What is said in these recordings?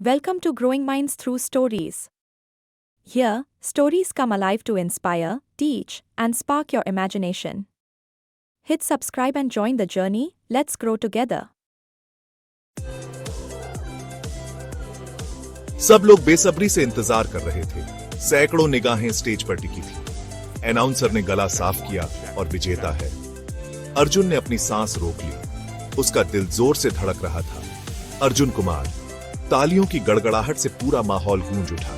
Welcome to Growing Minds Through Stories. Here, stories come alive to inspire, teach, and spark your imagination. Hit subscribe and join the journey. Let's grow together. सब लोग बेसब्री से इंतजार कर रहे थे। सैकड़ों निगाहें स्टेज पर टिकी थी। अनाउंसर ने गला साफ किया और विजेता है। अर्जुन ने अपनी सांस रोक ली। उसका दिल जोर से धड़क रहा था। अर्जुन कुमार। तालियों की गड़गड़ाहट से पूरा माहौल गूंज उठा।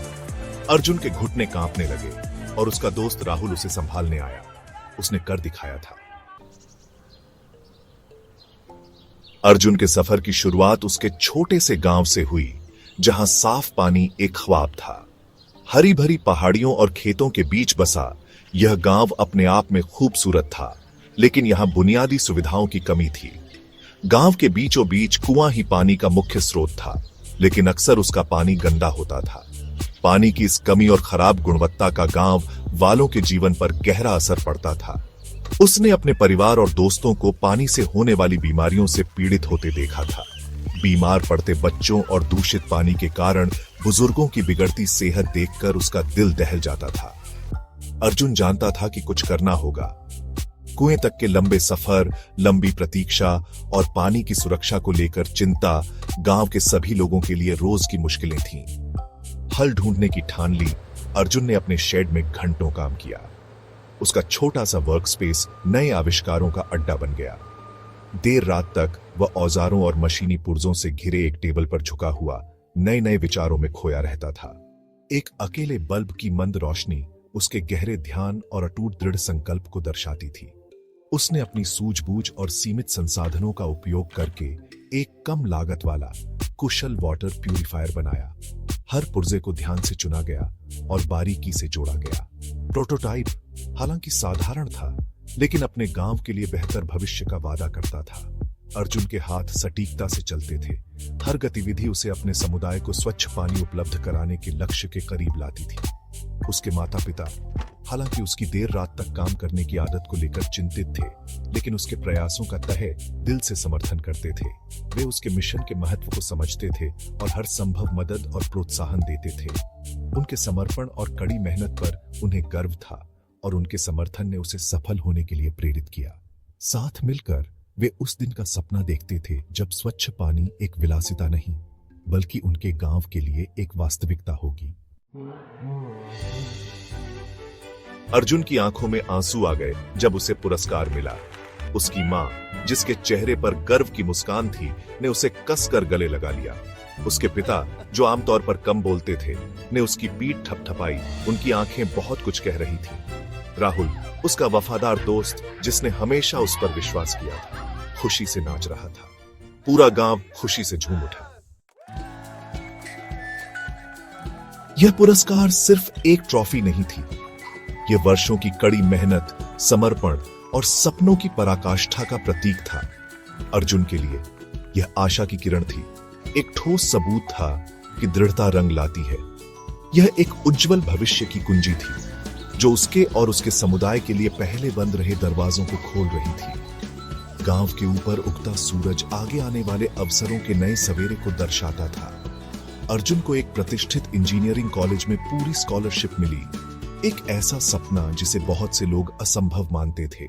अर्जुन के घुटने कांपने लगे और उसका दोस्त राहुल उसे संभालने आया। उसने कर दिखाया था। अर्जुन के सफर की शुरुआत उसके छोटे से गांव से हुई, जहां साफ पानी एक ख्वाब था। हरी भरी पहाड़ियों और खेतों के बीच बसा यह गांव अपने आप में खूबसूरत था, लेकिन यहां बुनियादी सुविधाओं की कमी थी। गांव के बीचों बीच कुआं ही पानी का मुख्य स्रोत था, लेकिन अक्सर उसका पानी गंदा होता था। पानी की इस कमी और खराब गुणवत्ता का गांव वालों के जीवन पर गहरा असर पड़ता था। उसने अपने परिवार और दोस्तों को पानी से होने वाली बीमारियों से पीड़ित होते देखा था। बीमार पड़ते बच्चों और दूषित पानी के कारण बुजुर्गों की बिगड़ती सेहत देखकर उसका दिल दहल जाता था। अर्जुन जानता था कि कुछ करना होगा। कुएं तक के लंबे सफर, लंबी प्रतीक्षा और पानी की सुरक्षा को लेकर चिंता गांव के सभी लोगों के लिए रोज की मुश्किलें थीं। हल ढूंढने की ठान ली। अर्जुन ने अपने शेड में घंटों काम किया। उसका छोटा सा वर्क स्पेस नए आविष्कारों का अड्डा बन गया। देर रात तक वह औजारों और मशीनी पुर्जों से घिरे एक टेबल पर झुका हुआ नए नए विचारों में खोया रहता था। एक अकेले बल्ब की मंद रोशनी उसके गहरे ध्यान और अटूट दृढ़ संकल्प को दर्शाती थी। उसने अपनी सूझबूझ और सीमित संसाधनों का उपयोग करके एक कम लागत वाला कुशल वाटर प्यूरिफायर बनाया। हर पुर्जे को ध्यान से चुना गया और बारीकी से जोड़ा गया। प्रोटोटाइप हालांकि साधारण था, लेकिन अपने गांव के लिए बेहतर भविष्य का वादा करता था। अर्जुन के हाथ सटीकता से चलते थे। हर गतिविधि उसे अपने समुदाय को स्वच्छ पानी उपलब्ध कराने के लक्ष्य के करीब लाती थी। उसके माता पिता हालांकि उसकी देर रात तक काम करने की आदत को लेकर चिंतित थे, लेकिन उसके प्रयासों का तहे दिल से समर्थन करते थे। वे उसके मिशन के महत्व को समझते थे और हर संभव मदद और प्रोत्साहन देते थे। उनके समर्पण और कड़ी मेहनत पर उन्हें गर्व था और उनके समर्थन ने उसे सफल होने के लिए प्रेरित किया। साथ मिलकर वे उस दिन का सपना देखते थे जब स्वच्छ पानी एक विलासिता नहीं, बल्कि उनके गांव के लिए एक वास्तविकता होगी। अर्जुन की आंखों में आंसू आ गए जब उसे पुरस्कार मिला। उसकी मां, जिसके चेहरे पर गर्व की मुस्कान थी, ने उसे कसकर गले लगा लिया। उसके पिता, जो आमतौर पर कम बोलते थे, ने उसकी पीठ थपथपाई। उनकी आंखें बहुत कुछ कह रही थीं। राहुल, उसका वफादार दोस्त, जिसने हमेशा उस पर विश्वास किया था, खुशी से नाच रहा था। पूरा गांव खुशी से झूम उठा। यह पुरस्कार सिर्फ एक ट्रॉफी नहीं थी। यह वर्षों की कड़ी मेहनत, समर्पण और सपनों की पराकाष्ठा का प्रतीक था। अर्जुन के लिए यह आशा की किरण थी, एक ठोस सबूत था कि दृढ़ता रंग लाती है। यह एक उज्जवल भविष्य की कुंजी थी, जो उसके और उसके समुदाय के लिए पहले बंद रहे दरवाजों को खोल रही थी। गांव के ऊपर उगता सूरज आगे आने वाले अवसरों के नए सवेरे को दर्शाता था। अर्जुन को एक प्रतिष्ठित इंजीनियरिंग कॉलेज में पूरी स्कॉलरशिप मिली। एक ऐसा सपना जिसे बहुत से लोग असंभव मानते थे।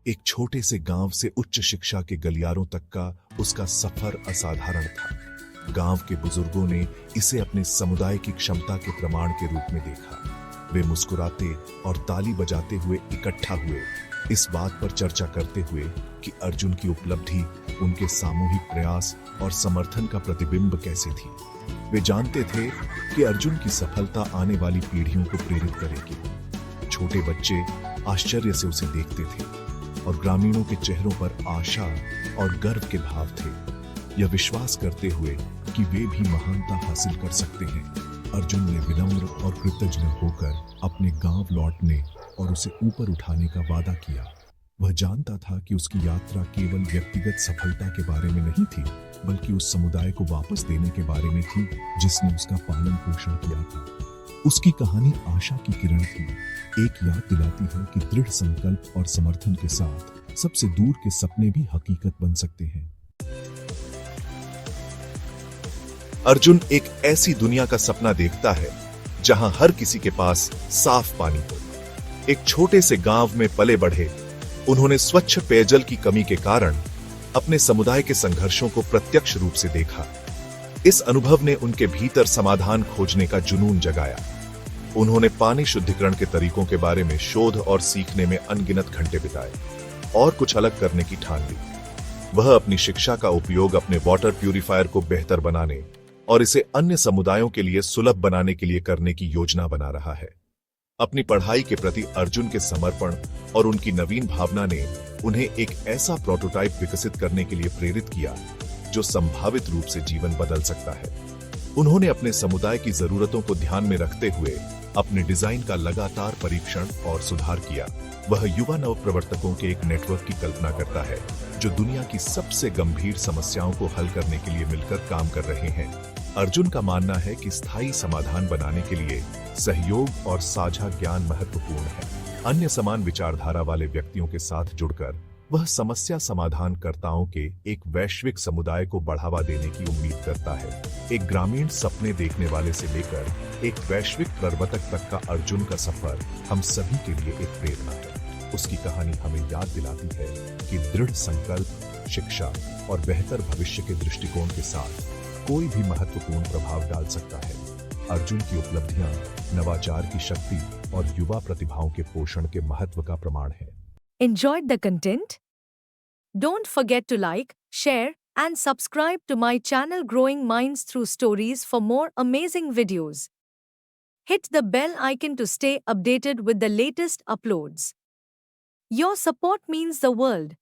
एक छोटे से गांव से उच्च शिक्षा के गलियारों तक का उसका सफर असाधारण था। गांव के बुजुर्गों ने इसे अपने समुदाय की क्षमता के प्रमाण के रूप में देखा। वे मुस्कुराते और ताली बजाते हुए इकट्ठा हुए, इस बात पर चर्चा करते हुए कि अर्जुन की उपलब्धि उनके सामूहिक प्रयास और समर्थन का प्रतिबिंब कैसे थी। वे जानते थे कि अर्जुन की सफलता आने वाली पीढ़ियों को प्रेरित करेगी। छोटे बच्चे आश्चर्य से उसे देखते थे और ग्रामीणों के चेहरों पर आशा और गर्व के भाव थे, यह विश्वास करते हुए कि वे भी महानता हासिल कर सकते हैं। अर्जुन ने विनम्र और कृतज्ञ होकर अपने गांव लौटने और उसे ऊपर उठाने का वादा किया। वह जानता था कि उसकी यात्रा केवल व्यक्तिगत सफलता के बारे में नहीं थी, बल्कि उस समुदाय को वापस देने के बारे में थी जिसने उसका पालन पोषण किया था। उसकी कहानी आशा की किरण थी, एक याद दिलाती है कि दृढ़ संकल्प और समर्थन के साथ सबसे दूर के सपने भी हकीकत बन सकते हैं। अर्जुन एक ऐसी दुनिया का सपना देखता है जहां हर किसी के पास साफ पानी हो। एक छोटे से गांव में पले बढ़े उन्होंने स्वच्छ पेयजल की कमी के कारण अपने समुदाय के संघर्षों को प्रत्यक्ष रूप से देखा। इस अनुभव ने उनके भीतर समाधान खोजने का जुनून जगाया। उन्होंने पानी शुद्धिकरण के तरीकों के बारे में शोध और सीखने में अनगिनत घंटे बिताए और कुछ अलग करने की ठान ली। वह अपनी शिक्षा का उपयोग अपने वाटर प्यूरिफायर को बेहतर बनाने और इसे अन्य समुदायों के लिए सुलभ बनाने के लिए करने की योजना बना रहा है। अपनी पढ़ाई के प्रति अर्जुन के समर्पण और उनकी नवीन भावना ने उन्हें एक ऐसा प्रोटोटाइप विकसित करने के लिए प्रेरित किया जो संभावित रूप से जीवन बदल सकता है। उन्होंने अपने समुदाय की जरूरतों को ध्यान में रखते हुए अपने डिजाइन का लगातार परीक्षण और सुधार किया। वह युवा नवप्रवर्तकों के एक नेटवर्क की कल्पना करता है जो दुनिया की सबसे गंभीर समस्याओं को हल करने के लिए मिलकर काम कर रहे हैं। अर्जुन का मानना है कि स्थायी समाधान बनाने के लिए सहयोग और साझा ज्ञान महत्वपूर्ण है। अन्य समान विचारधारा वाले व्यक्तियों के साथ जुड़कर वह समस्या समाधानकर्ताओं के एक वैश्विक समुदाय को बढ़ावा देने की उम्मीद करता है। एक ग्रामीण सपने देखने वाले से लेकर एक वैश्विक प्रवर्तक तक का अर्जुन का सफर हम सभी के लिए एक प्रेरणा है। उसकी कहानी हमें याद दिलाती है कि दृढ़ संकल्प, शिक्षा और बेहतर भविष्य के दृष्टिकोण के साथ कोई भी महत्वपूर्ण प्रभाव डाल सकता है। अर्जुन की उपलब्धियां नवाचार की शक्ति और युवा प्रतिभाओं के पोषण के महत्व का प्रमाण है। Enjoyed the content? Don't forget to like, share, and subscribe to my channel Growing Minds Through Stories for more amazing videos. Hit the bell icon to stay updated with the latest uploads. Your support means the world.